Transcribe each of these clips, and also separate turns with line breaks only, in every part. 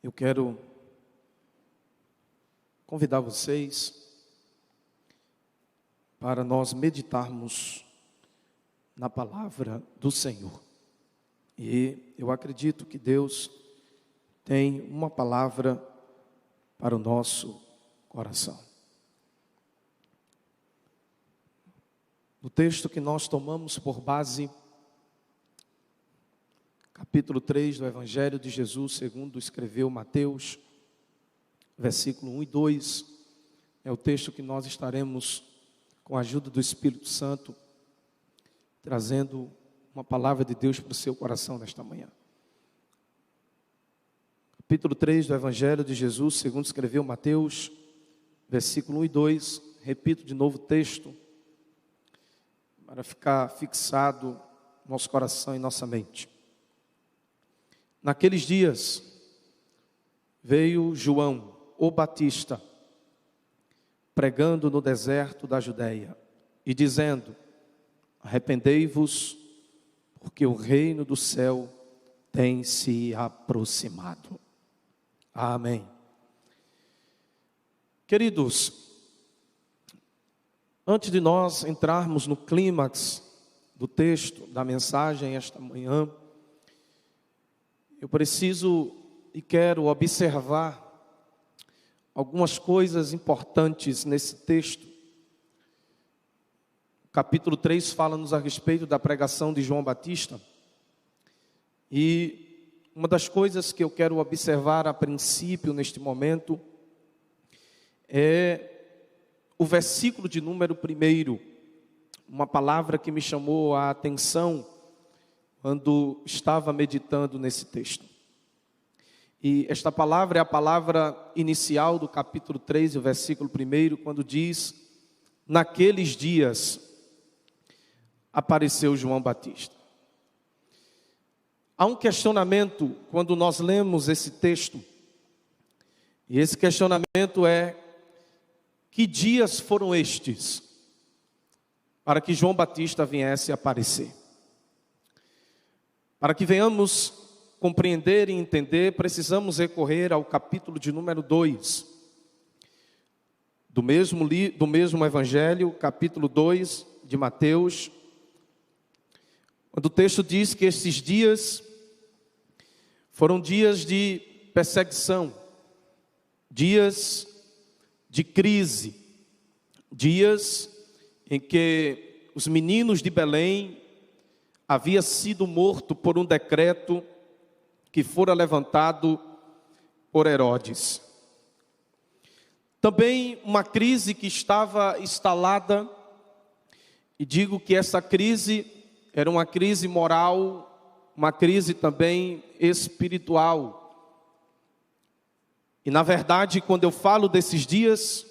Eu quero convidar vocês para nós meditarmos na palavra do Senhor. E eu acredito que Deus tem uma palavra para o nosso coração. O texto que nós tomamos por base, capítulo 3 do Evangelho de Jesus, segundo escreveu Mateus, versículo 1 e 2, é o texto que nós estaremos, com a ajuda do Espírito Santo, trazendo uma palavra de Deus para o seu coração nesta manhã. Capítulo 3 do Evangelho de Jesus, segundo escreveu Mateus, versículo 1 e 2, repito de novo o texto, para ficar fixado no nosso coração e nossa mente. Naqueles dias, veio João, o Batista, pregando no deserto da Judeia, e dizendo: arrependei-vos, porque o reino do céu tem se aproximado. Amém. Queridos, antes de nós entrarmos no clímax do texto, da mensagem esta manhã, eu preciso e quero observar algumas coisas importantes nesse texto. O capítulo 3 fala-nos a respeito da pregação de João Batista. E uma das coisas que eu quero observar a princípio, neste momento, é o versículo de número 1, uma palavra que me chamou a atenção quando estava meditando nesse texto. E esta palavra é a palavra inicial do capítulo 3, o versículo 1, quando diz: naqueles dias apareceu João Batista. Há um questionamento quando nós lemos esse texto, e esse questionamento é: que dias foram estes para que João Batista viesse a aparecer? Para que venhamos compreender e entender, precisamos recorrer ao capítulo de número 2, do mesmo Evangelho, capítulo 2 de Mateus, quando o texto diz que esses dias foram dias de perseguição, dias de crise, dias em que os meninos de Belém havia sido morto por um decreto que fora levantado por Herodes. Também uma crise que estava instalada, e digo que essa crise era uma crise moral, uma crise também espiritual. E na verdade, quando eu falo desses dias,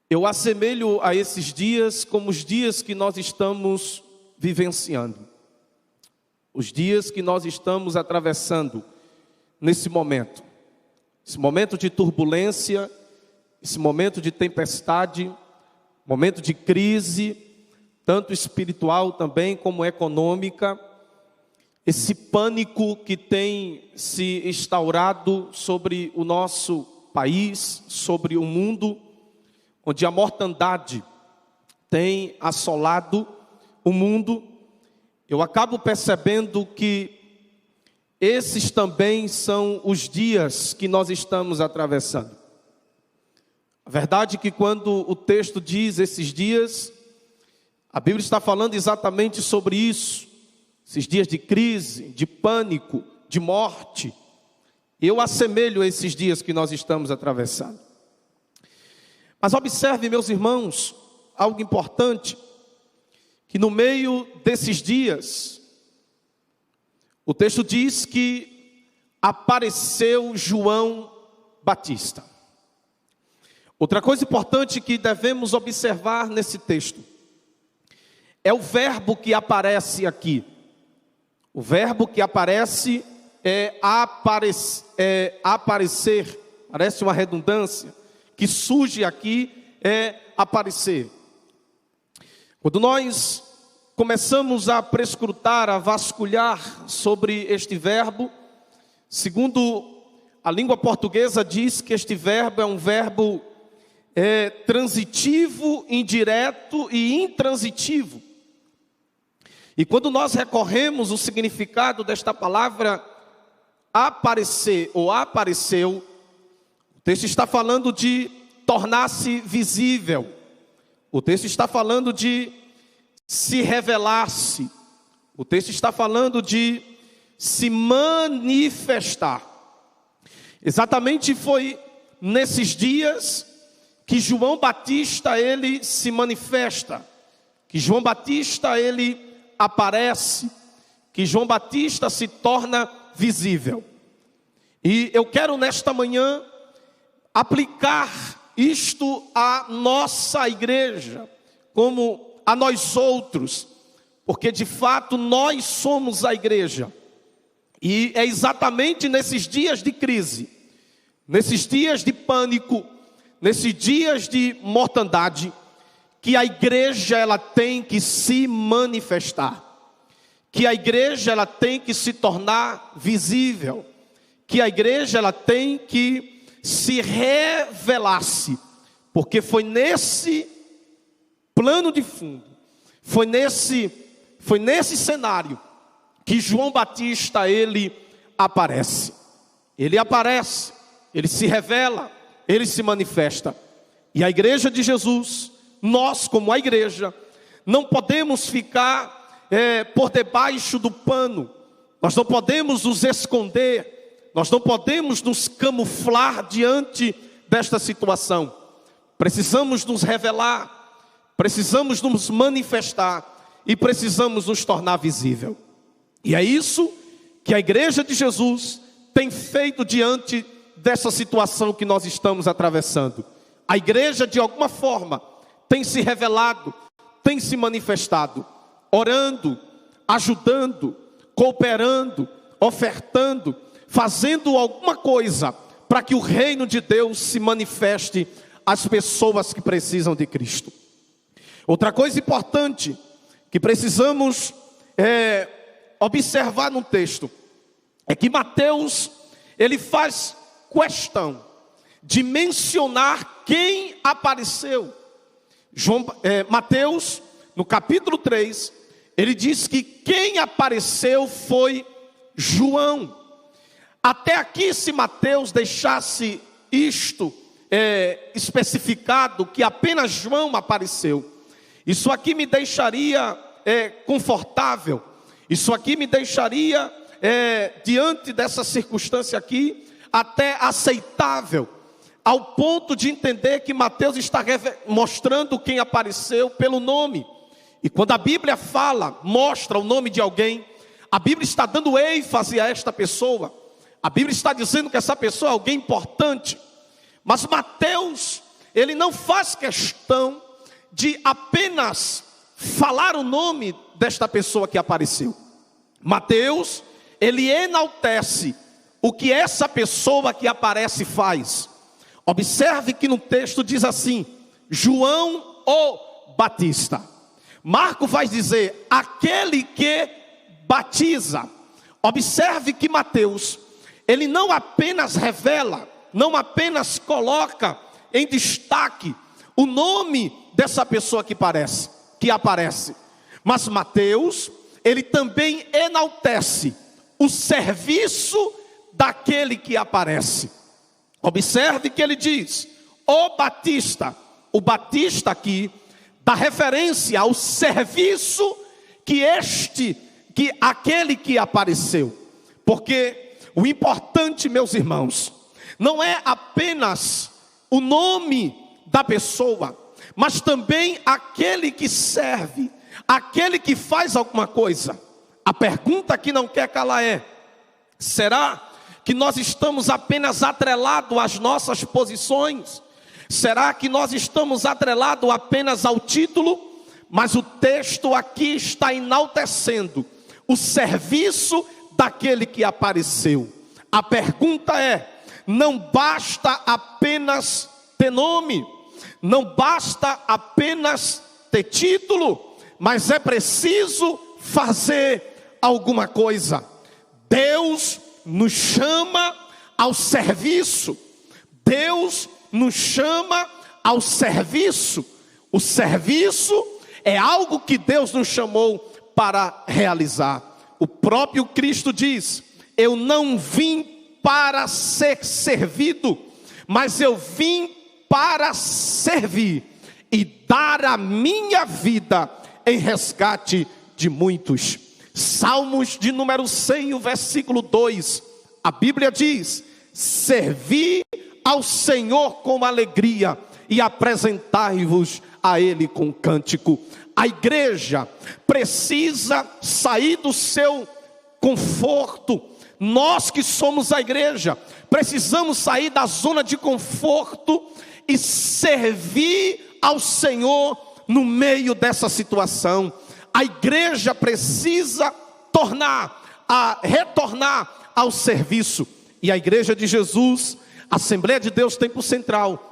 eu assemelho a esses dias como os dias que nós estamos vivenciando, os dias que nós estamos atravessando nesse momento, esse momento de turbulência, esse momento de tempestade, momento de crise, tanto espiritual também como econômica, esse pânico que tem se instaurado sobre o nosso país, sobre o mundo, onde a mortandade tem assolado o mundo. Eu acabo percebendo que esses também são os dias que nós estamos atravessando. A verdade é que quando o texto diz esses dias, a Bíblia está falando exatamente sobre isso. Esses dias de crise, de pânico, de morte. Eu assemelho a esses dias que nós estamos atravessando. Mas observe, meus irmãos, algo importante, que no meio desses dias, o texto diz que apareceu João Batista. Outra coisa importante que devemos observar nesse texto é o verbo que aparece aqui. O verbo que aparece é aparecer, parece uma redundância, que surge aqui é aparecer. Quando nós começamos a prescrutar, a vasculhar sobre este verbo, Segundo a língua portuguesa, diz que este verbo é um verbo transitivo, indireto e intransitivo. E quando nós recorremos o significado desta palavra aparecer ou apareceu, o texto está falando de tornar-se visível. O texto está falando de se revelar-se. O texto está falando de se manifestar. Exatamente foi nesses dias que João Batista ele se manifesta, que João Batista ele aparece, que João Batista se torna visível. E eu quero nesta manhã aplicar isto à nossa igreja, como a nós outros, porque de fato nós somos a igreja. E é exatamente nesses dias de crise, nesses dias de pânico, nesses dias de mortandade, que a igreja ela tem que se manifestar, que a igreja ela tem que se tornar visível, que a igreja ela tem que se revelar-se, porque foi nesse plano de fundo, foi nesse cenário que João Batista ele aparece. Ele aparece, ele se revela, ele se manifesta. E a igreja de Jesus, nós como a igreja, não podemos ficar por debaixo do pano. Nós não podemos nos esconder, nós não podemos nos camuflar diante desta situação. Precisamos nos revelar, precisamos nos manifestar e precisamos nos tornar visível. E é isso que a igreja de Jesus tem feito diante dessa situação que nós estamos atravessando. A igreja de alguma forma tem se revelado, tem se manifestado, orando, ajudando, cooperando, ofertando, fazendo alguma coisa para que o reino de Deus se manifeste às pessoas que precisam de Cristo. Outra coisa importante que precisamos observar no texto é que Mateus ele faz questão de mencionar quem apareceu. Mateus, no capítulo 3, ele diz que quem apareceu foi João. Até aqui, se Mateus deixasse isto especificado, que apenas João apareceu, isso aqui me deixaria confortável, isso aqui me deixaria, diante dessa circunstância aqui, até aceitável, ao ponto de entender que Mateus está mostrando quem apareceu pelo nome. E quando a Bíblia mostra o nome de alguém, a Bíblia está dando ênfase a esta pessoa, a Bíblia está dizendo que essa pessoa é alguém importante. Mas Mateus, ele não faz questão de apenas falar o nome desta pessoa que apareceu. Mateus, ele enaltece o que essa pessoa que aparece faz. Observe que no texto diz assim: João o Batista. Marco vai dizer: aquele que batiza. Observe que Mateus, ele não apenas revela, não apenas coloca em destaque o nome dessa pessoa que aparece, mas Mateus, ele também enaltece o serviço daquele que aparece. Observe que ele diz: o Batista. O Batista aqui dá referência ao serviço que aquele que apareceu. Porque o importante, meus irmãos, não é apenas o nome da pessoa, mas também aquele que serve, aquele que faz alguma coisa. A pergunta que não quer calar é: será que nós estamos apenas atrelados às nossas posições? Será que nós estamos atrelados apenas ao título? Mas o texto aqui está enaltecendo o serviço daquele que apareceu. A pergunta é: não basta apenas ter nome, não basta apenas ter título, mas é preciso fazer alguma coisa. Deus nos chama ao serviço. Deus nos chama ao serviço. O serviço é algo que Deus nos chamou para realizar. O próprio Cristo diz: eu não vim para ser servido, mas eu vim para servir e dar a minha vida em resgate de muitos. Salmos de número 100, o versículo 2, a Bíblia diz: servi ao Senhor com alegria e apresentai-vos a Ele com cântico. A igreja precisa sair do seu conforto. Nós que somos a igreja, precisamos sair da zona de conforto e servir ao Senhor no meio dessa situação. A igreja precisa retornar ao serviço. E a igreja de Jesus, a Assembleia de Deus Tempo Central,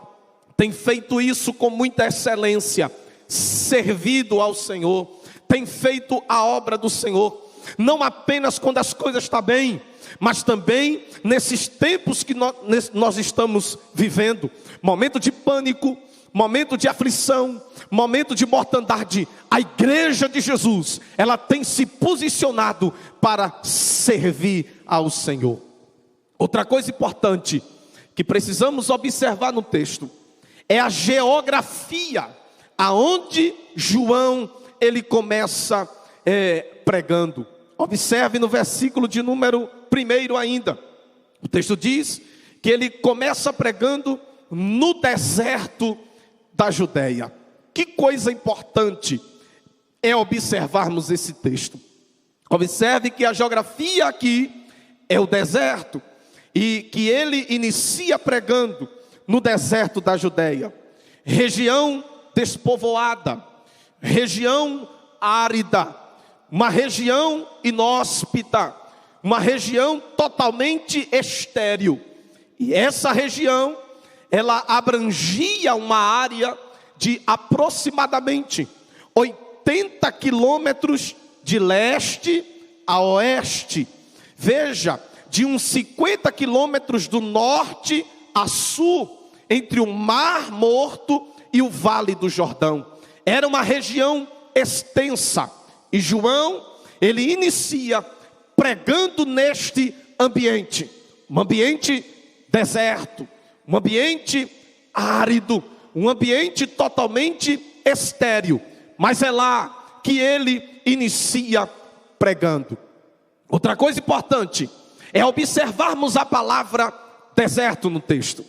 tem feito isso com muita excelência, servido ao Senhor, tem feito a obra do Senhor, não apenas quando as coisas estão bem, mas também nesses tempos que nós estamos vivendo, momento de pânico, momento de aflição, momento de mortandade. A igreja de Jesus, ela tem se posicionado para servir ao Senhor. Outra coisa importante que precisamos observar no texto é a geografia aonde João ele começa pregando. Observe no versículo de número 1 ainda. O texto diz que ele começa pregando no deserto da Judéia. Que coisa importante é observarmos esse texto. Observe que a geografia aqui é o deserto, e que ele inicia pregando no deserto da Judéia, região despovoada, região árida, uma região inóspita, uma região totalmente estéril. E essa região, ela abrangia uma área de aproximadamente 80 quilômetros de leste a oeste. Veja, de uns 50 quilômetros do norte a sul, entre o Mar Morto e o Vale do Jordão. Era uma região extensa. E João, ele inicia pregando neste ambiente, um ambiente deserto, um ambiente árido, um ambiente totalmente estéril, mas é lá que ele inicia pregando. Outra coisa importante é observarmos a palavra deserto no texto.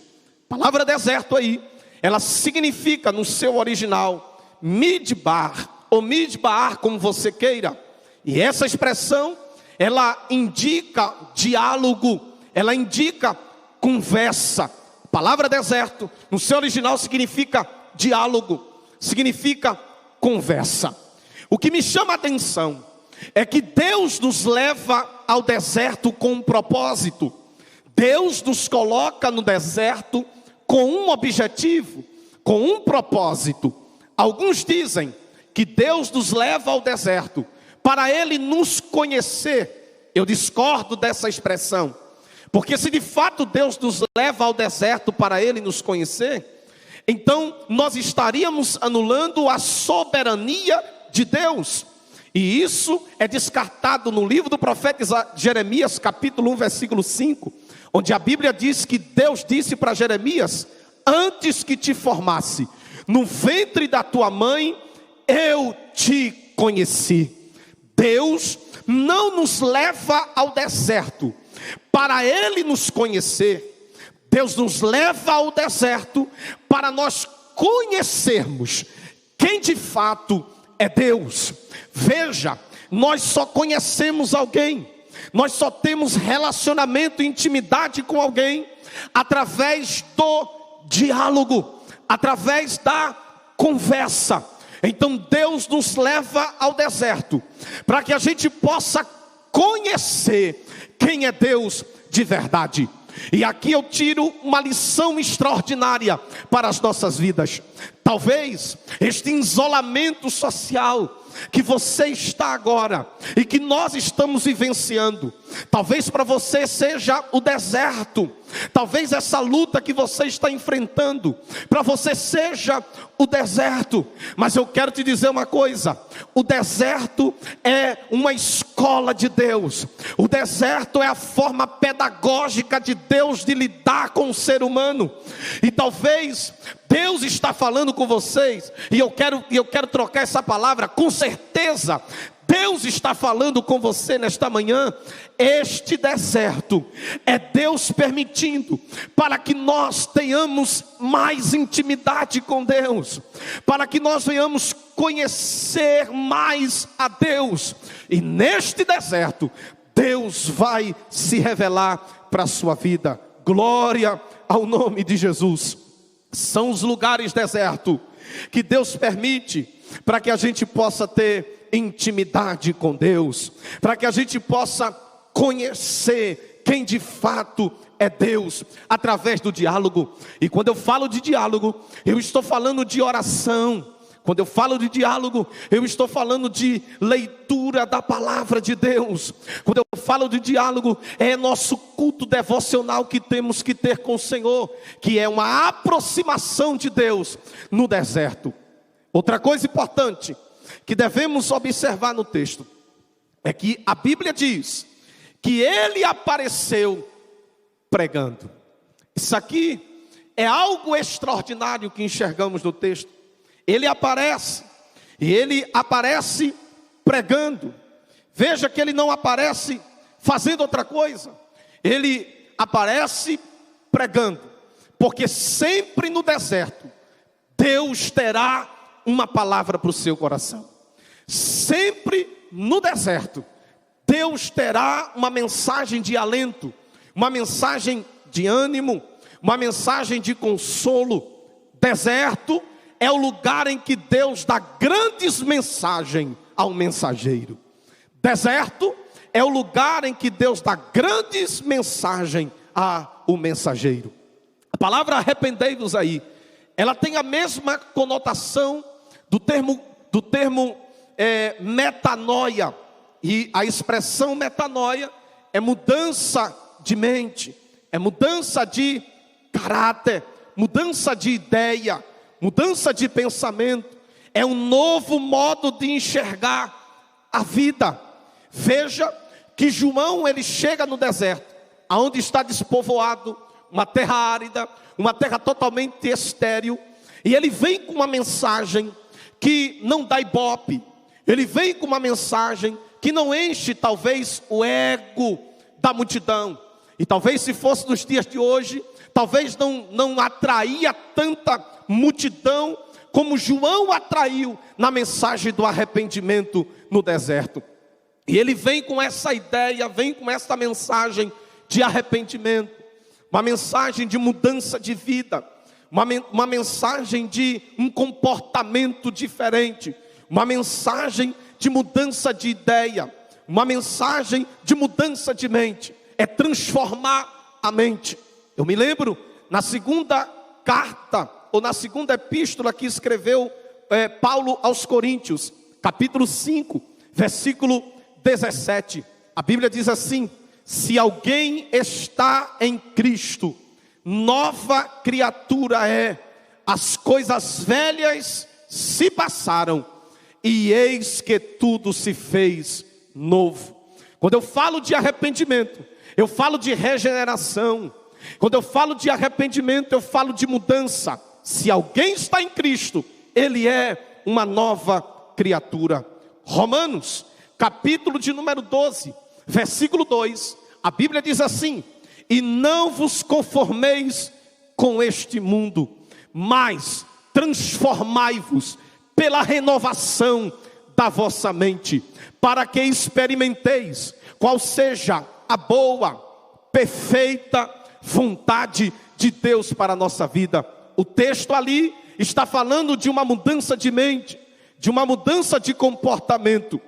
A palavra deserto aí, ela significa no seu original midbar, ou midbar, como você queira. E essa expressão, ela indica diálogo, ela indica conversa. A palavra deserto, no seu original, significa diálogo, significa conversa. O que me chama a atenção é que Deus nos leva ao deserto com um propósito. Deus nos coloca no deserto com um objetivo, com um propósito. Alguns dizem que Deus nos leva ao deserto para Ele nos conhecer. Eu discordo dessa expressão, porque se de fato Deus nos leva ao deserto para Ele nos conhecer, então nós estaríamos anulando a soberania de Deus. E isso é descartado no livro do profeta Jeremias, capítulo 1, versículo 5, onde a Bíblia diz que Deus disse para Jeremias: antes que te formasse no ventre da tua mãe, eu te conheci. Deus não nos leva ao deserto para Ele nos conhecer. Deus nos leva ao deserto para nós conhecermos quem de fato é Deus. Veja, nós só conhecemos alguém, nós só temos relacionamento e intimidade com alguém através do diálogo, através da conversa. Então Deus nos leva ao deserto para que a gente possa conhecer quem é Deus de verdade. E aqui eu tiro uma lição extraordinária para as nossas vidas. Talvez este isolamento social que você está agora e que nós estamos vivenciando. Talvez para você seja o deserto, talvez essa luta que você está enfrentando, para você seja o deserto. Mas eu quero te dizer uma coisa: o deserto é uma escola de Deus. O deserto é a forma pedagógica de Deus de lidar com o ser humano. E talvez Deus está falando com vocês, e eu quero trocar essa palavra, com certeza Deus está falando com você nesta manhã. Este deserto é Deus permitindo para que nós tenhamos mais intimidade com Deus, para que nós venhamos conhecer mais a Deus. E neste deserto Deus vai se revelar para a sua vida. Glória ao nome de Jesus. São os lugares deserto que Deus permite para que a gente possa ter intimidade com Deus, para que a gente possa conhecer quem de fato é Deus, através do diálogo. E quando eu falo de diálogo, eu estou falando de oração. Quando eu falo de diálogo, eu estou falando de leitura da palavra de Deus. Quando eu falo de diálogo, é nosso culto devocional que temos que ter com o Senhor, que é uma aproximação de Deus no deserto. Outra coisa importante que devemos observar no texto é que a Bíblia diz que ele apareceu pregando. Isso aqui é algo extraordinário que enxergamos no texto. Ele aparece, e ele aparece pregando. Veja que ele não aparece fazendo outra coisa, ele aparece pregando, porque sempre no deserto Deus terá uma palavra para o seu coração. Sempre no deserto Deus terá uma mensagem de alento, uma mensagem de ânimo, uma mensagem de consolo. Deserto é o lugar em que Deus dá grandes mensagens ao mensageiro. Deserto é o lugar em que Deus dá grandes mensagens ao mensageiro. A palavra arrependei-vos aí, ela tem a mesma conotação do termo metanoia. E a expressão metanoia é mudança de mente, é mudança de caráter, mudança de ideia, mudança de pensamento. É um novo modo de enxergar a vida. Veja que João, ele chega no deserto, aonde está despovoado, uma terra árida, uma terra totalmente estéril, e ele vem com uma mensagem que não dá ibope. Ele vem com uma mensagem que não enche talvez o ego da multidão. E talvez se fosse nos dias de hoje, talvez não atraía tanta multidão como João atraiu na mensagem do arrependimento no deserto. E ele vem com essa ideia, vem com essa mensagem de arrependimento, uma mensagem de mudança de vida, uma mensagem de um comportamento diferente, uma mensagem de mudança de ideia, uma mensagem de mudança de mente. É transformar a mente. Eu me lembro na segunda carta, ou na segunda epístola que escreveu Paulo aos Coríntios, capítulo 5, versículo 17. A Bíblia diz assim: se alguém está em Cristo, nova criatura é, as coisas velhas se passaram, e eis que tudo se fez novo. Quando eu falo de arrependimento, eu falo de regeneração. Quando eu falo de arrependimento, eu falo de mudança. Se alguém está em Cristo, ele é uma nova criatura. Romanos, capítulo de número 12, versículo 2, a Bíblia diz assim: e não vos conformeis com este mundo, mas transformai-vos pela renovação da vossa mente, para que experimenteis qual seja a boa, perfeita vontade de Deus para a nossa vida. O texto ali está falando de uma mudança de mente, de uma mudança de comportamento.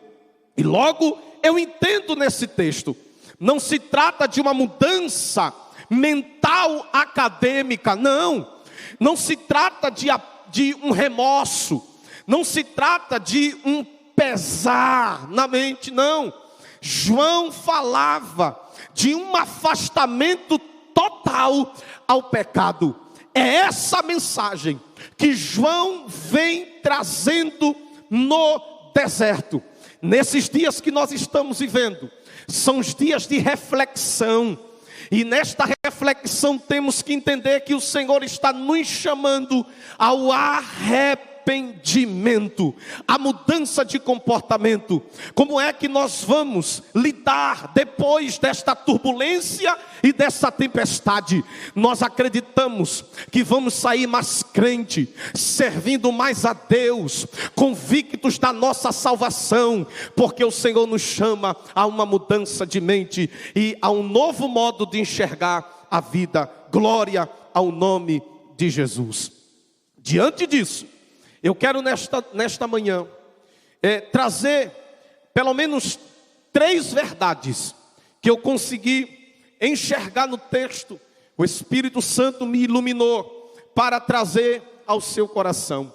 E logo eu entendo nesse texto, não se trata de uma mudança mental acadêmica, não se trata de um remorso, não se trata de um pesar na mente, não. João falava de um afastamento total ao pecado. É essa mensagem que João vem trazendo no deserto. Nesses dias que nós estamos vivendo, são os dias de reflexão. E nesta reflexão temos que entender que o Senhor está nos chamando ao arrependimento, a mudança de comportamento. Como é que nós vamos lidar depois desta turbulência e dessa tempestade? Nós acreditamos que vamos sair mais crente, servindo mais a Deus, convictos da nossa salvação, porque o Senhor nos chama a uma mudança de mente e a um novo modo de enxergar a vida. Glória ao nome de Jesus. Diante disso, eu quero nesta manhã trazer pelo menos 3 verdades que eu consegui enxergar no texto. O Espírito Santo me iluminou para trazer ao seu coração.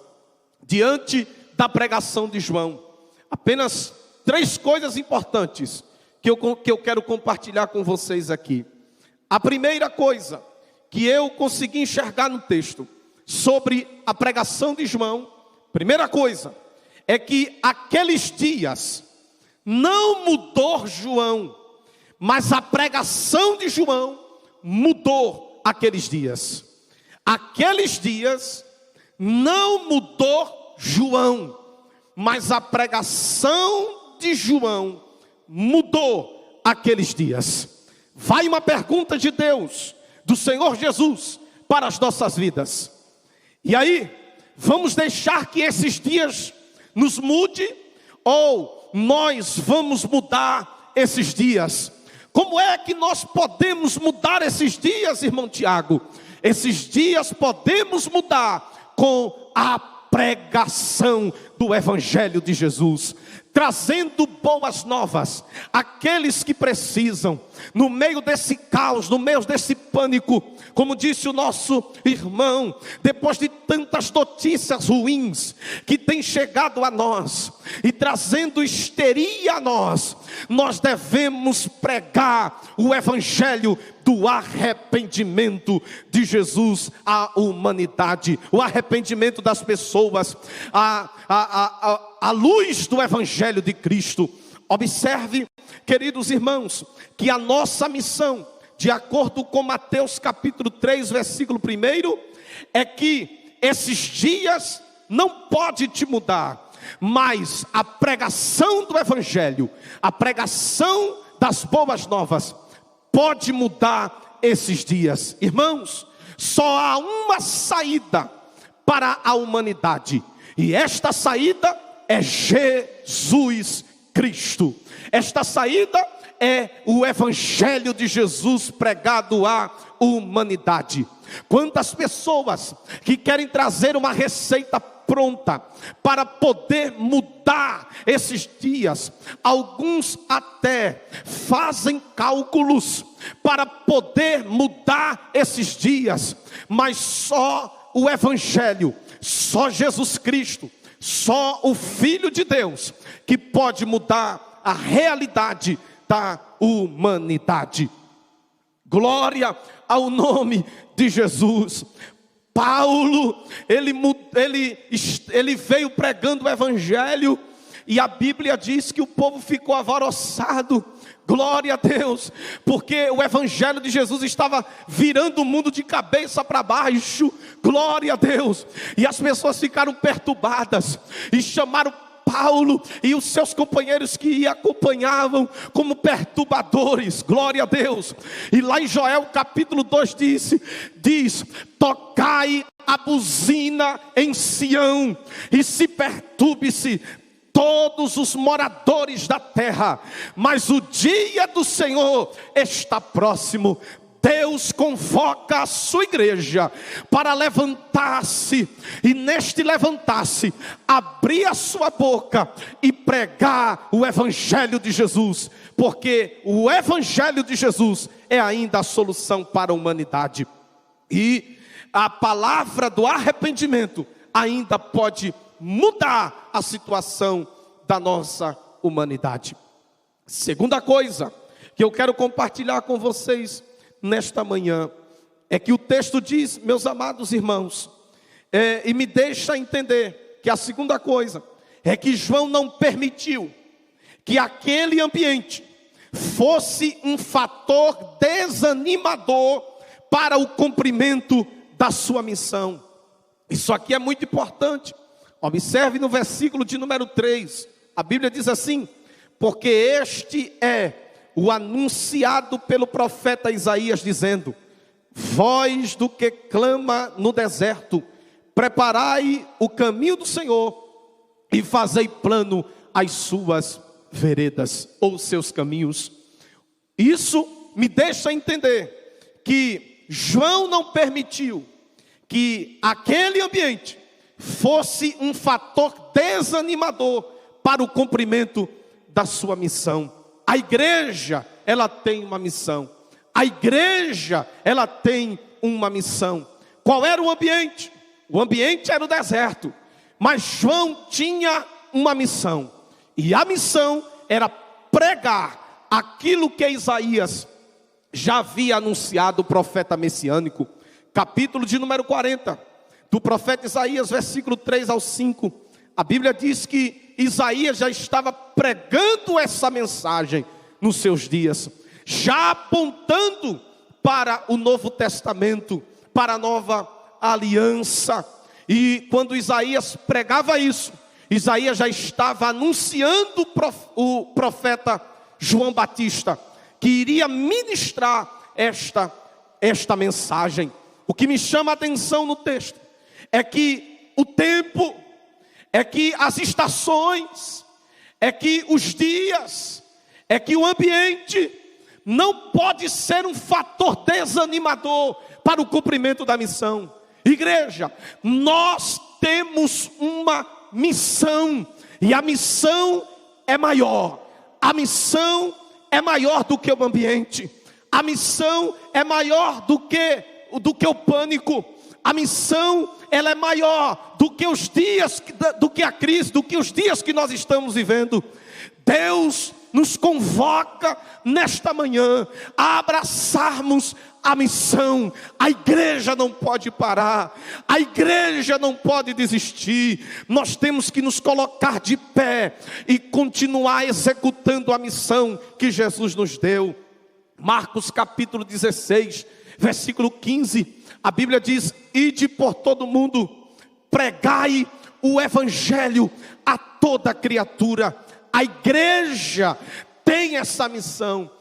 Diante da pregação de João, apenas 3 coisas importantes que eu quero compartilhar com vocês aqui. A primeira coisa que eu consegui enxergar no texto sobre a pregação de João, primeira coisa, é que aqueles dias não mudou João, mas a pregação de João mudou aqueles dias. Aqueles dias não mudou João, mas a pregação de João mudou aqueles dias. Vai uma pergunta de Deus, do Senhor Jesus, para as nossas vidas. E aí, vamos deixar que esses dias nos mude, ou nós vamos mudar esses dias? Como é que nós podemos mudar esses dias, irmão Tiago? Esses dias podemos mudar com a pregação do Evangelho de Jesus, trazendo boas novas àqueles que precisam. No meio desse caos, no meio desse pânico, como disse o nosso irmão, depois de tantas notícias ruins que têm chegado a nós e trazendo histeria a nós, nós devemos pregar o Evangelho do arrependimento de Jesus à humanidade, o arrependimento das pessoas, a luz do Evangelho de Cristo. Observe, queridos irmãos, que a nossa missão, de acordo com Mateus capítulo 3, versículo 1, é que esses dias não pode te mudar, mas a pregação do Evangelho, a pregação das boas novas, pode mudar esses dias. Irmãos, só há uma saída para a humanidade, e esta saída é Jesus Cristo. Esta saída é o Evangelho de Jesus pregado à humanidade. Quantas pessoas que querem trazer uma receita pronta para poder mudar esses dias, alguns até fazem cálculos para poder mudar esses dias, mas só o Evangelho, só Jesus Cristo, só o Filho de Deus que pode mudar a realidade da humanidade. Glória ao nome de Jesus. Paulo, ele veio pregando o Evangelho, e a Bíblia diz que o povo ficou alvoroçado. Glória a Deus, porque o Evangelho de Jesus estava virando o mundo de cabeça para baixo. Glória a Deus. E as pessoas ficaram perturbadas e chamaram Paulo e os seus companheiros que o acompanhavam como perturbadores. Glória a Deus. E lá em Joel capítulo 2 diz: tocai a buzina em Sião, e se perturbe-se todos os moradores da terra, mas o dia do Senhor está próximo. Deus convoca a sua igreja para levantar-se, e neste levantar-se, abrir a sua boca e pregar o Evangelho de Jesus, porque o Evangelho de Jesus é ainda a solução para a humanidade, e a palavra do arrependimento ainda pode mudar a situação da nossa humanidade. Segunda coisa que eu quero compartilhar com vocês nesta manhã é que o texto diz, meus amados irmãos, e me deixa entender que a segunda coisa é que João não permitiu que aquele ambiente fosse um fator desanimador para o cumprimento da sua missão. Isso aqui é muito importante. Observe no versículo de número 3, a Bíblia diz assim: porque este é o anunciado pelo profeta Isaías, dizendo: voz do que clama no deserto, preparai o caminho do Senhor e fazei plano as suas veredas, ou seus caminhos. Isso me deixa entender que João não permitiu que aquele ambiente fosse um fator desanimador para o cumprimento da sua missão. A igreja, ela tem uma missão. A igreja, ela tem uma missão. Qual era o ambiente? O ambiente era o deserto, mas João tinha uma missão, e a missão era pregar aquilo que Isaías já havia anunciado, o profeta messiânico. Capítulo de número 40, do profeta Isaías, versículo 3 ao 5, a Bíblia diz que Isaías já estava pregando essa mensagem nos seus dias, já apontando para o Novo Testamento, para a nova aliança. E quando Isaías pregava isso, Isaías já estava anunciando o profeta João Batista, que iria ministrar esta mensagem. O que me chama a atenção no texto é que o tempo, é que as estações, é que os dias, é que o ambiente não pode ser um fator desanimador para o cumprimento da missão. Igreja, nós temos uma missão, e a missão é maior. A missão é maior do que o ambiente. A missão é maior do que o pânico. A missão, ela é maior do que os dias, do que a crise, do que os dias que nós estamos vivendo. Deus nos convoca nesta manhã a abraçarmos a missão. A igreja não pode parar, a igreja não pode desistir. Nós temos que nos colocar de pé e continuar executando a missão que Jesus nos deu. Marcos capítulo 16, versículo 15, a Bíblia diz: ide por todo o mundo, pregai o evangelho a toda criatura. A igreja tem essa missão.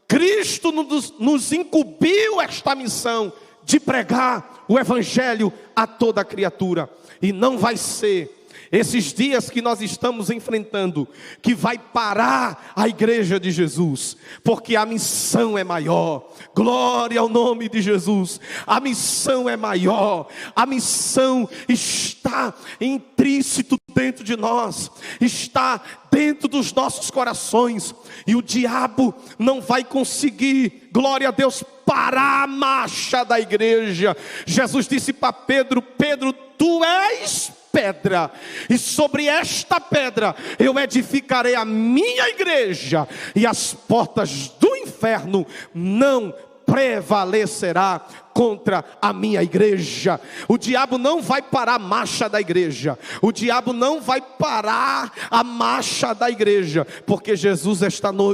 Cristo nos incumbiu esta missão de pregar o evangelho a toda criatura. E não vai ser esses dias que nós estamos enfrentando que vai parar a igreja de Jesus, porque a missão é maior. Glória ao nome de Jesus. A missão é maior. A missão está intrínseco dentro de nós, está dentro dos nossos corações, e o diabo não vai conseguir, glória a Deus, parar a marcha da igreja. Jesus disse para Pedro: Pedro, tu és pedra, e sobre esta pedra eu edificarei a minha igreja, e as portas do inferno não prevalecerá contra a minha igreja. O diabo não vai parar a marcha da igreja. O diabo não vai parar a marcha da igreja, porque Jesus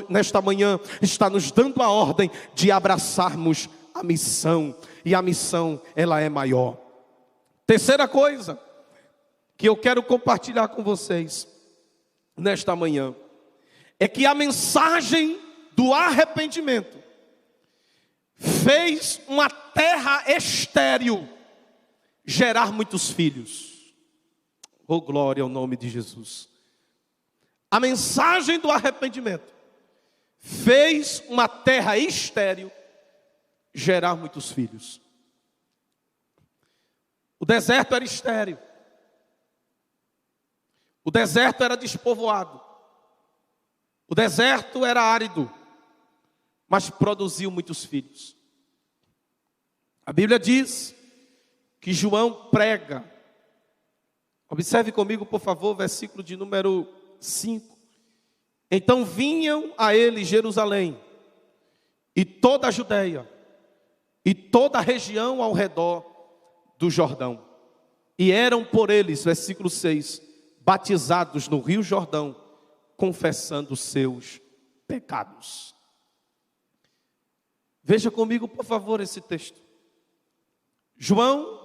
nesta manhã está nos dando a ordem de abraçarmos a missão, e a missão, ela é maior. Terceira coisa que eu quero compartilhar com vocês nesta manhã é que a mensagem do arrependimento fez uma terra estéril gerar muitos filhos. Oh, glória ao nome de Jesus. A mensagem do arrependimento fez uma terra estéril gerar muitos filhos. O deserto era estéril. O deserto era despovoado. O deserto era árido, mas produziu muitos filhos. A Bíblia diz que João prega. Observe comigo, por favor, versículo de número 5. Então vinham a ele Jerusalém, e toda a Judeia, e toda a região ao redor do Jordão. E eram por eles, versículo 6, batizados no rio Jordão, confessando seus pecados. Veja comigo, por favor, esse texto. João,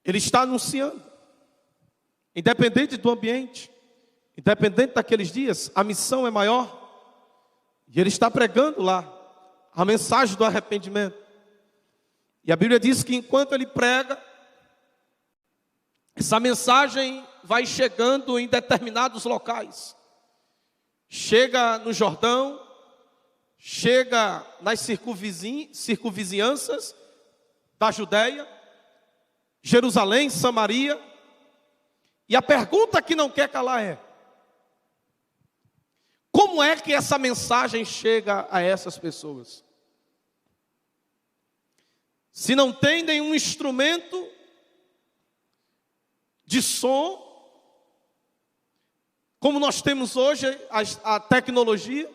ele está anunciando, independente do ambiente, independente daqueles dias, a missão é maior. E ele está pregando lá a mensagem do arrependimento. E a Bíblia diz que enquanto ele prega, essa mensagem vai chegando em determinados locais. Chega no Jordão, chega nas circunvizinhanças da Judeia, Jerusalém, Samaria. E a pergunta que não quer calar é: como é que essa mensagem chega a essas pessoas? Se não tem nenhum instrumento de som, como nós temos hoje a tecnologia,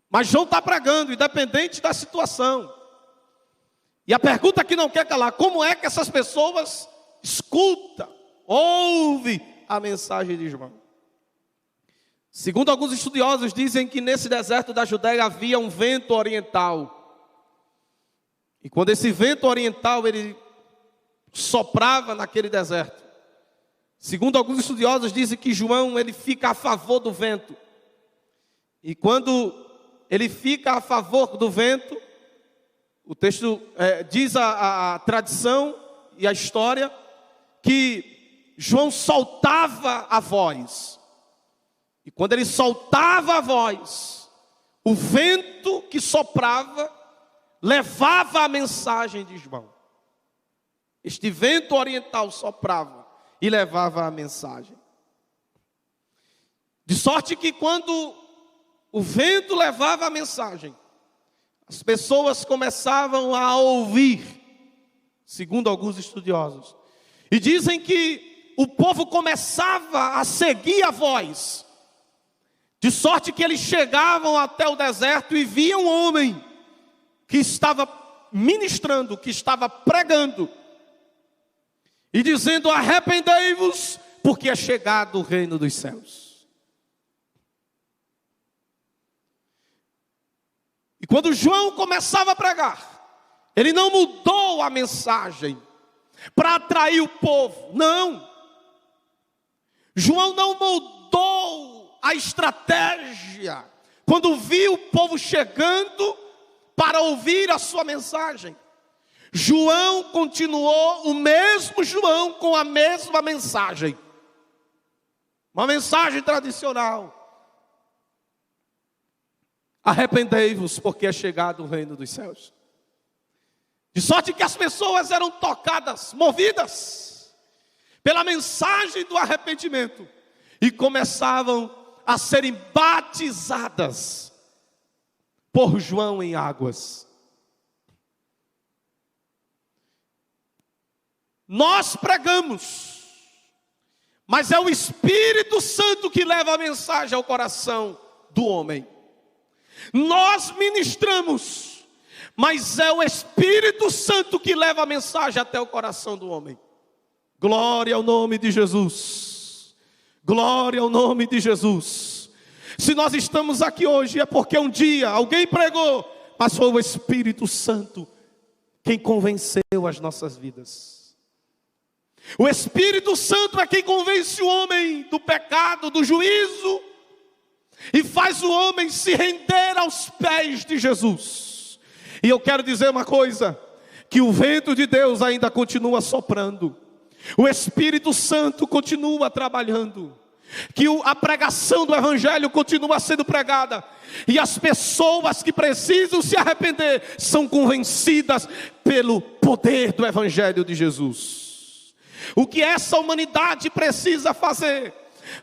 mas João está pregando, independente da situação. E a pergunta que não quer calar: como é que essas pessoas escutam, ouvem a mensagem de João? Segundo alguns estudiosos, dizem que nesse deserto da Judéia havia um vento oriental. E quando esse vento oriental ele soprava naquele deserto, segundo alguns estudiosos, dizem que João ele fica a favor do vento. E quando ele fica a favor do vento, o texto diz a tradição e a história que João soltava a voz. E quando ele soltava a voz, o vento que soprava levava a mensagem de João. Este vento oriental soprava e levava a mensagem. De sorte que quando o vento levava a mensagem, as pessoas começavam a ouvir, segundo alguns estudiosos. E dizem que o povo começava a seguir a voz. De sorte que eles chegavam até o deserto e viam um homem que estava ministrando, que estava pregando, e dizendo: arrependei-vos, porque é chegado o reino dos céus. E quando João começava a pregar, ele não mudou a mensagem para atrair o povo, não. João não mudou a estratégia quando viu o povo chegando para ouvir a sua mensagem. João continuou o mesmo João com a mesma mensagem. Uma mensagem tradicional: arrependei-vos, porque é chegado o reino dos céus. De sorte que as pessoas eram tocadas, movidas pela mensagem do arrependimento, e começavam a serem batizadas por João em águas. Nós pregamos, mas é o Espírito Santo que leva a mensagem ao coração do homem. Nós ministramos, mas é o Espírito Santo que leva a mensagem até o coração do homem. Glória ao nome de Jesus. Glória ao nome de Jesus. Se nós estamos aqui hoje é porque um dia alguém pregou, mas foi o Espírito Santo quem convenceu as nossas vidas. O Espírito Santo é quem convence o homem do pecado, do juízo, e faz o homem se render aos pés de Jesus. E eu quero dizer uma coisa: que o vento de Deus ainda continua soprando, o Espírito Santo continua trabalhando, que a pregação do Evangelho continua sendo pregada, e as pessoas que precisam se arrepender são convencidas pelo poder do Evangelho de Jesus. O que essa humanidade precisa fazer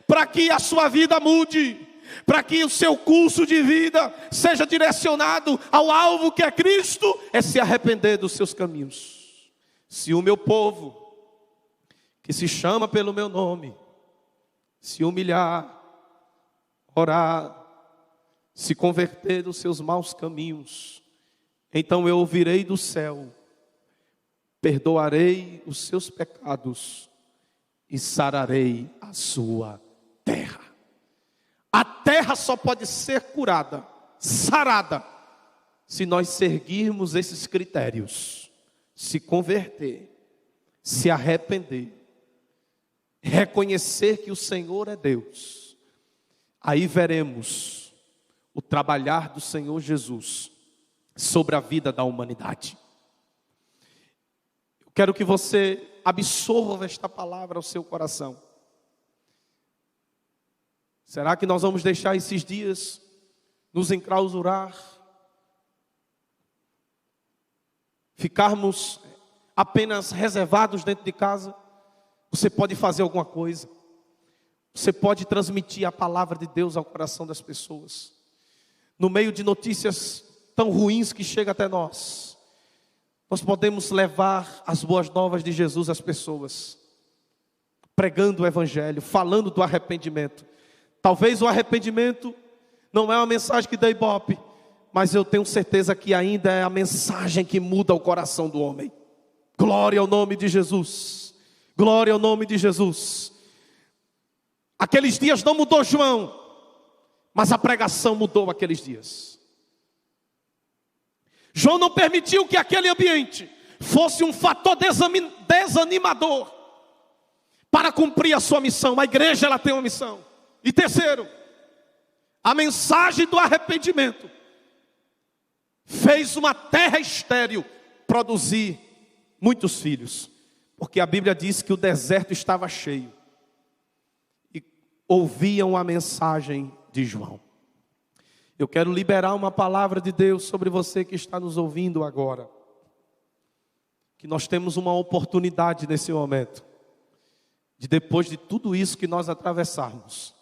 para que a sua vida mude, para que o seu curso de vida seja direcionado ao alvo que é Cristo, é se arrepender dos seus caminhos. Se o meu povo, que se chama pelo meu nome, se humilhar, orar, se converter dos seus maus caminhos, então eu ouvirei do céu, perdoarei os seus pecados e sararei a sua terra. A terra só pode ser curada, sarada, se nós seguirmos esses critérios: se converter, se arrepender, reconhecer que o Senhor é Deus. Aí veremos o trabalhar do Senhor Jesus sobre a vida da humanidade. Eu quero que você absorva esta palavra ao seu coração. Será que nós vamos deixar esses dias nos enclausurar? Ficarmos apenas reservados dentro de casa? Você pode fazer alguma coisa. Você pode transmitir a palavra de Deus ao coração das pessoas. No meio de notícias tão ruins que chegam até nós, nós podemos levar as boas novas de Jesus às pessoas, pregando o evangelho, falando do arrependimento. Talvez o arrependimento não é uma mensagem que dê ibope, mas eu tenho certeza que ainda é a mensagem que muda o coração do homem. Glória ao nome de Jesus. Glória ao nome de Jesus. Aqueles dias não mudou João, mas a pregação mudou aqueles dias. João não permitiu que aquele ambiente fosse um fator desanimador para cumprir a sua missão. A igreja, ela tem uma missão. E terceiro, a mensagem do arrependimento fez uma terra estéril produzir muitos filhos, porque a Bíblia diz que o deserto estava cheio e ouviam a mensagem de João. Eu quero liberar uma palavra de Deus sobre você que está nos ouvindo agora, que nós temos uma oportunidade nesse momento, de depois de tudo isso que nós atravessarmos,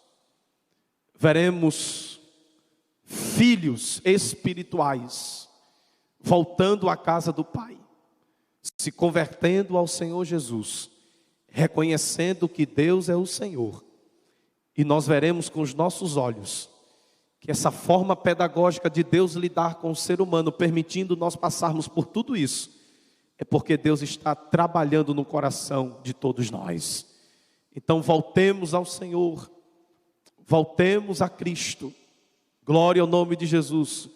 veremos filhos espirituais voltando à casa do Pai, se convertendo ao Senhor Jesus, reconhecendo que Deus é o Senhor. E nós veremos com os nossos olhos que essa forma pedagógica de Deus lidar com o ser humano, permitindo nós passarmos por tudo isso, é porque Deus está trabalhando no coração de todos nós. Então voltemos ao Senhor, voltemos a Cristo. Glória ao nome de Jesus.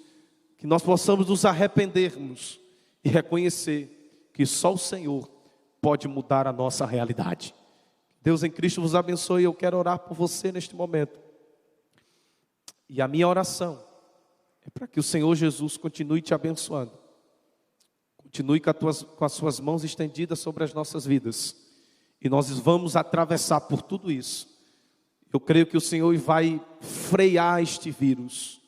Que nós possamos nos arrependermos e reconhecer que só o Senhor pode mudar a nossa realidade. Deus em Cristo vos abençoe. Eu quero orar por você neste momento. E a minha oração é para que o Senhor Jesus continue te abençoando. Continue com as suas mãos estendidas sobre as nossas vidas. E nós vamos atravessar por tudo isso. Eu creio que o Senhor vai frear este vírus.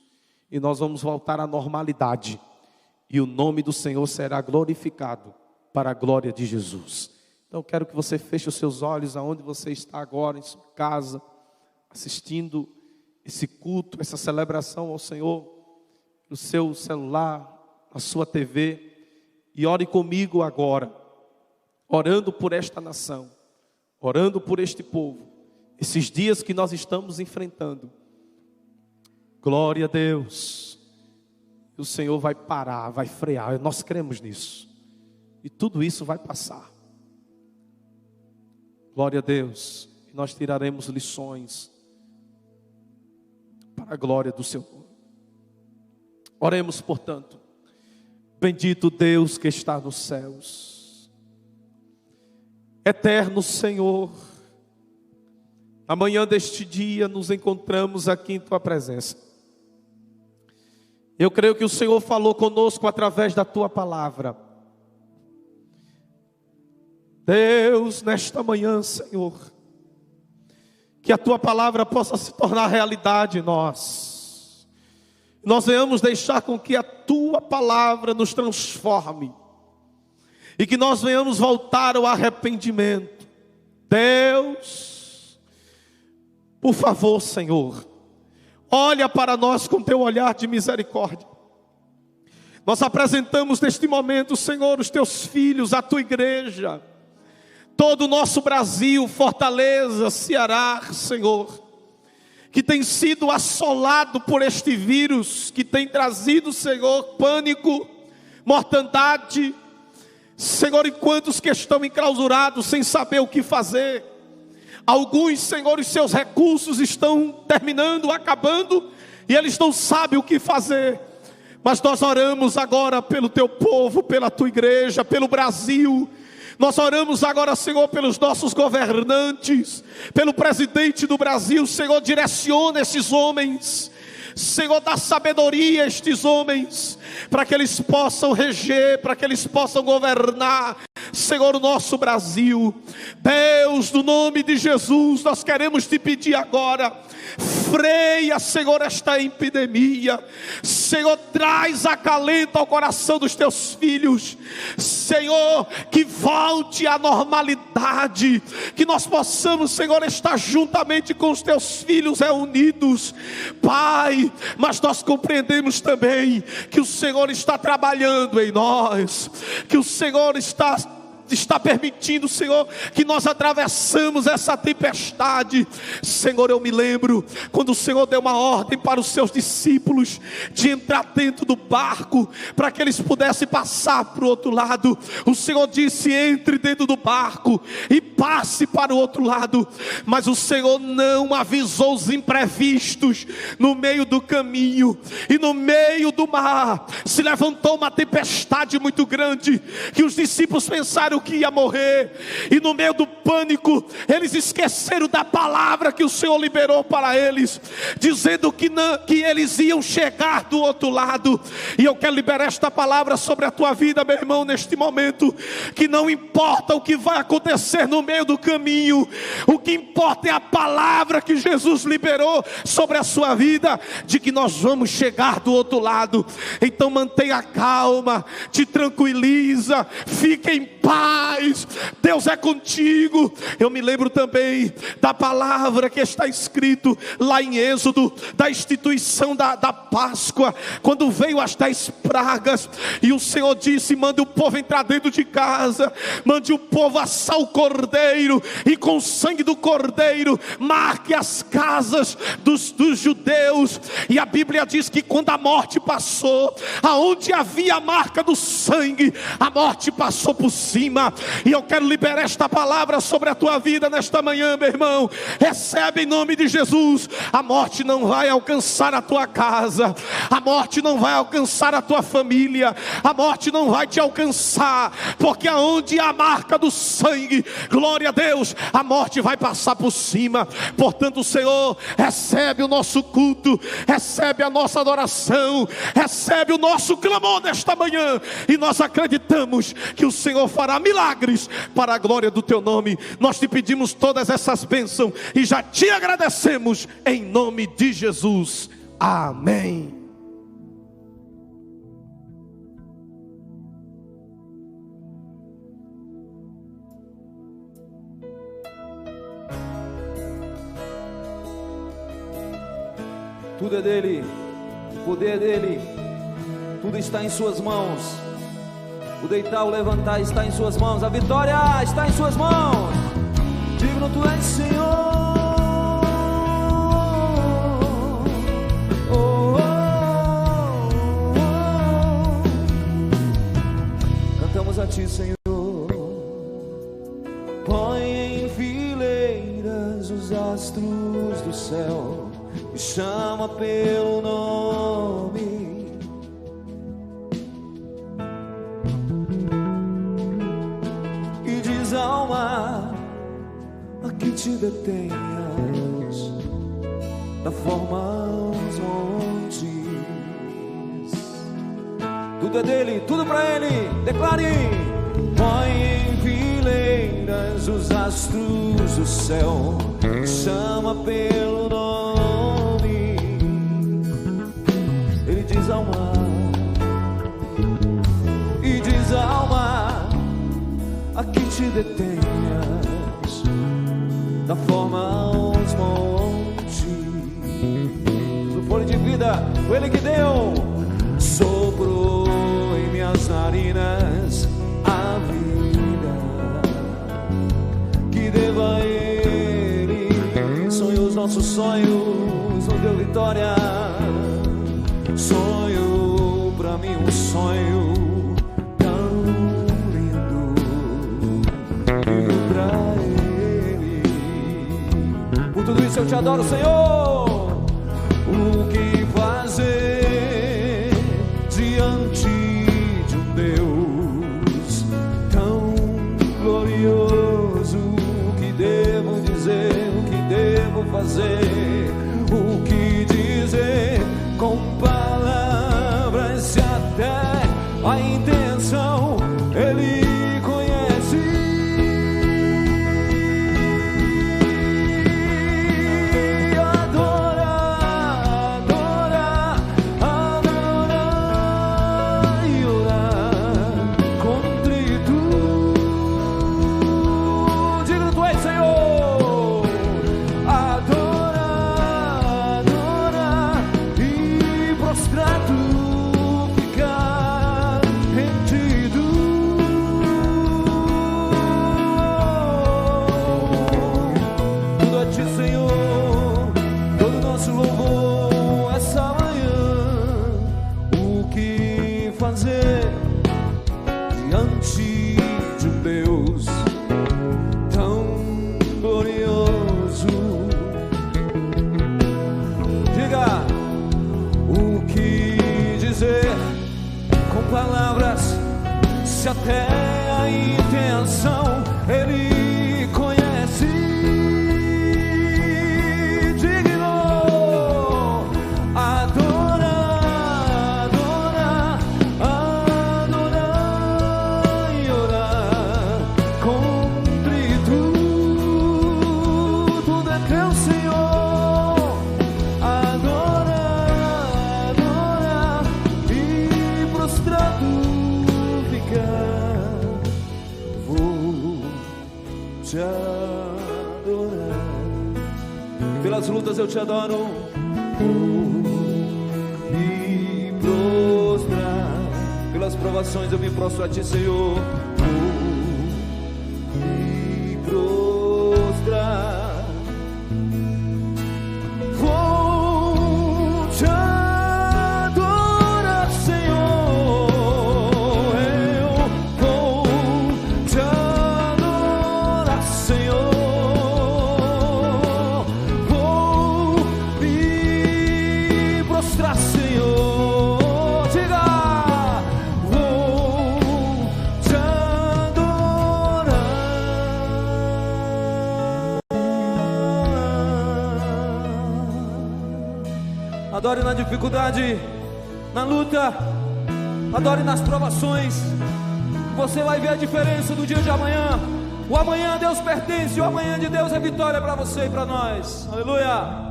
E nós vamos voltar à normalidade. E o nome do Senhor será glorificado para a glória de Jesus. Então eu quero que você feche os seus olhos aonde você está agora, em sua casa, assistindo esse culto, essa celebração ao Senhor, no seu celular, na sua TV. E ore comigo agora, orando por esta nação, orando por este povo, esses dias que nós estamos enfrentando. Glória a Deus. O Senhor vai parar, vai frear. Nós cremos nisso. E tudo isso vai passar. Glória a Deus. E nós tiraremos lições para a glória do seu nome. Oremos, portanto. Bendito Deus que está nos céus. Eterno Senhor, na manhã deste dia nos encontramos aqui em Tua presença. Eu creio que o Senhor falou conosco através da Tua palavra. Deus, nesta manhã, Senhor, que a Tua palavra possa se tornar realidade em nós. Nós venhamos deixar com que a Tua palavra nos transforme. E que nós venhamos voltar ao arrependimento. Deus, por favor, Senhor, olha para nós com Teu olhar de misericórdia. Nós apresentamos neste momento, Senhor, os Teus filhos, a Tua igreja. todo o nosso Brasil, Fortaleza, Ceará, Senhor, que tem sido assolado por este vírus, que tem trazido, Senhor, pânico, mortandade, Senhor, e quantos que estão enclausurados sem saber o que fazer. Alguns, Senhor, os seus recursos estão terminando, acabando, e eles não sabem o que fazer. Mas nós oramos agora pelo teu povo, pela tua igreja, pelo Brasil. Nós oramos agora, Senhor, pelos nossos governantes, pelo presidente do Brasil. Senhor, direciona esses homens, Senhor, dá sabedoria a estes homens, para que eles possam reger, para que eles possam governar, Senhor, o nosso Brasil. Deus, no nome de Jesus, nós queremos te pedir agora, freia, Senhor, esta epidemia. Senhor, traz acalento ao coração dos teus filhos, Senhor, que volte à normalidade, que nós possamos, Senhor, estar juntamente com os teus filhos reunidos, Pai. Mas nós compreendemos também que o Senhor está trabalhando em nós, que o Senhor está permitindo, Senhor, que nós atravessamos essa tempestade. Senhor, eu me lembro quando o Senhor deu uma ordem para os seus discípulos de entrar dentro do barco, para que eles pudessem passar para o outro lado. O Senhor disse: entre dentro do barco e passe para o outro lado. Mas o Senhor não avisou os imprevistos. No meio do caminho e no meio do mar se levantou uma tempestade muito grande, que os discípulos pensaram que ia morrer, e no meio do pânico eles esqueceram da palavra que o Senhor liberou para eles, dizendo que eles iam chegar do outro lado. E eu quero liberar esta palavra sobre a tua vida, meu irmão, neste momento, que não importa o que vai acontecer no meio do caminho, o que importa é a palavra que Jesus liberou sobre a sua vida, de que nós vamos chegar do outro lado. Então mantenha calma, te tranquiliza, fique em paz, Deus é contigo. Eu me lembro também da palavra que está escrito lá em Êxodo, da instituição da Páscoa, quando veio as 10 pragas, e o Senhor disse: mande o povo entrar dentro de casa, mande o povo assar o cordeiro, e com o sangue do cordeiro marque as casas dos judeus. E a Bíblia diz que quando a morte passou, aonde havia a marca do sangue, a morte passou por cima. E eu quero liberar esta palavra sobre a tua vida nesta manhã, meu irmão. Recebe em nome de Jesus. A morte não vai alcançar a tua casa, a morte não vai alcançar a tua família, a morte não vai te alcançar, porque aonde há a marca do sangue, glória a Deus, a morte vai passar por cima. Portanto, o Senhor recebe o nosso culto, recebe a nossa adoração, recebe o nosso clamor nesta manhã, e nós acreditamos que o Senhor fará milagres para a glória do teu nome. Nós te pedimos todas essas bênçãos e já te agradecemos em nome de Jesus. Amém.
Tudo é dele, o poder é dele, tudo está em suas mãos. O deitar, o levantar está em suas mãos. A vitória está em suas mãos. Digno tu és, Senhor. Oh, oh, oh, oh. Cantamos a ti, Senhor. Põe em fileiras os astros do céu, me chama pelo nome. Alma, a que te detenhas, da forma os montes. Tudo é dele, tudo pra ele. Declare: põe em fileiras os astros do céu, chama pelo nome. Ele diz ao mar, e diz ao mar, a que te detenhas, da forma aos montes. No fôlego de vida, foi ele que deu, soprou em minhas narinas a vida. a Ele. Sonhou os nossos sonhos, nos deu vitória. Sonhou pra mim um sonho tão lindo. Vivo pra Ele. Por tudo isso eu te adoro, Senhor. O que fazer diante de um Deus tão glorioso? O que devo dizer? O que devo fazer? O que dizer com palavras? Se até a intenção Ele conhece. Palavras, se até a intenção Ele conhece. Digno, adorar, adorar, adorar e orar contrito. Tudo é teu, Senhor. Adorar, adorar e prostrado ficar. Vou te adorar. Pelas lutas eu te adoro. Vou me prostrar. Pelas provações eu me prostro a ti, Senhor. Vou me prostrar. Vou te adorar, Senhor. Eu vou te adorar, Senhor. Vou me prostrar, Senhor. Diga, vou te adorar. Adore na dificuldade, na luta, adore nas provações. Você vai ver a diferença do dia de amanhã. O amanhã a Deus pertence, o amanhã de Deus é vitória para você e para nós. Aleluia.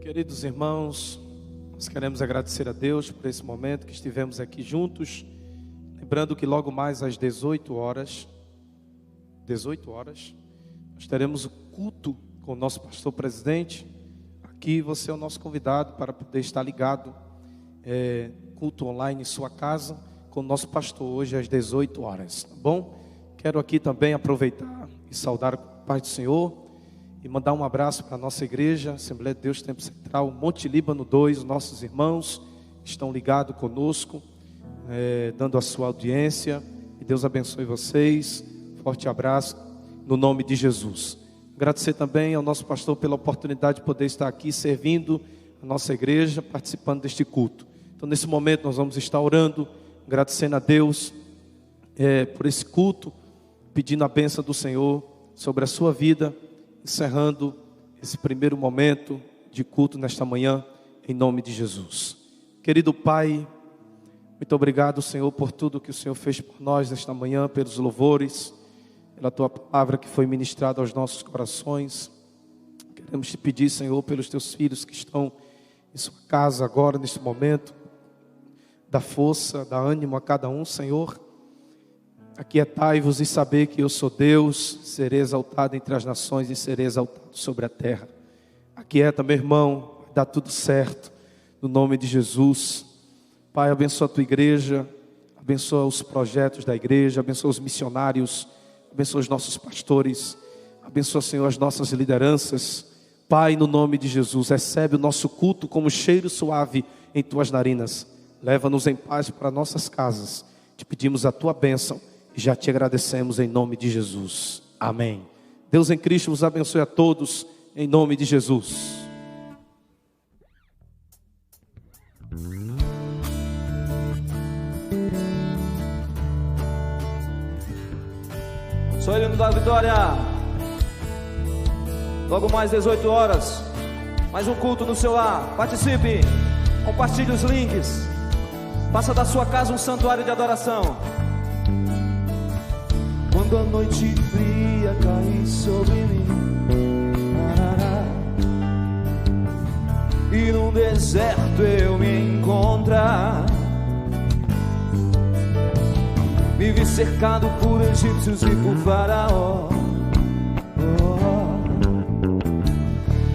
Queridos irmãos, nós queremos agradecer a Deus por esse momento que estivemos aqui juntos. Lembrando que logo mais às 18 horas, nós teremos o culto com o nosso pastor presidente. Aqui você é o nosso convidado para poder estar ligado, culto online em sua casa, com o nosso pastor hoje às 18 horas, tá bom? Quero aqui também aproveitar e saudar a paz do Senhor e mandar um abraço para a nossa igreja, Assembleia de Deus Tempo Central, Monte Líbano 2, nossos irmãos estão ligados conosco, dando a sua audiência, e Deus abençoe vocês, forte abraço, no nome de Jesus. Agradecer também ao nosso pastor pela oportunidade de poder estar aqui servindo a nossa igreja, participando deste culto. Então nesse momento nós vamos estar orando, agradecendo a Deus por esse culto, pedindo a bênção do Senhor sobre a sua vida, encerrando esse primeiro momento de culto nesta manhã, em nome de Jesus. Querido Pai, muito obrigado, Senhor, por tudo que o Senhor fez por nós nesta manhã, pelos louvores, pela Tua palavra que foi ministrada aos nossos corações. Queremos Te pedir, Senhor, pelos Teus filhos que estão em sua casa agora, neste momento, dá força, dá ânimo a cada um, Senhor. Aquietai-vos e saber que eu sou Deus, serei exaltado entre as nações e serei exaltado sobre a terra. Aquieta, meu irmão, vai dar tudo certo, no nome de Jesus. Pai, abençoa a Tua igreja, abençoa os projetos da igreja, abençoa os missionários, abençoa os nossos pastores, abençoa, Senhor, as nossas lideranças. Pai, no nome de Jesus, recebe o nosso culto como cheiro suave em tuas narinas. Leva-nos em paz para nossas casas. Te pedimos a tua bênção e já te agradecemos em nome de Jesus. Amém. Deus em Cristo vos abençoe a todos em nome de Jesus.
Sou ele da Vitória. Logo mais 18 horas, mais um culto no seu lar. Participe, compartilhe os links. Faça da sua casa um santuário de adoração. Quando a noite fria cair sobre mim, e num deserto eu me encontrar, me vi cercado por egípcios e por faraó,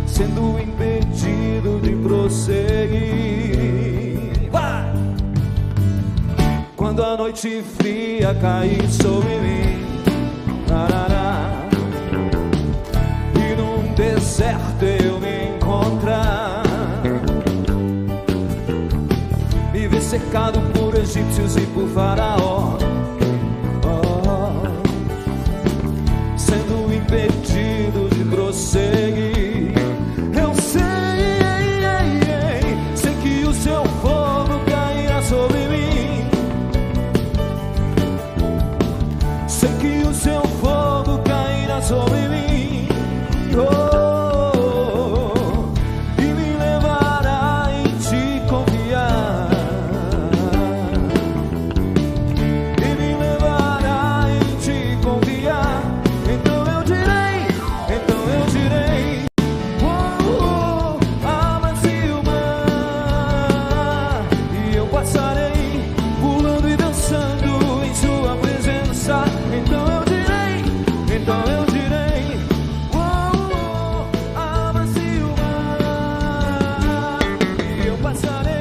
sendo impedido de prosseguir. Vai! Quando a noite fria cair sobre mim, e num deserto eu me encontrar, me vi cercado por egípcios e por faraó, sendo impedido de prosseguir. Eu sei que o seu fogo cairá sobre mim, sei que o seu fogo cairá sobre mim, e me levará em te confiar, e me levará em te confiar. Então eu direi, abra-se o mar, e eu passarei pulando e dançando em sua presença. Então eu direi, abra-se o mar, e eu passarei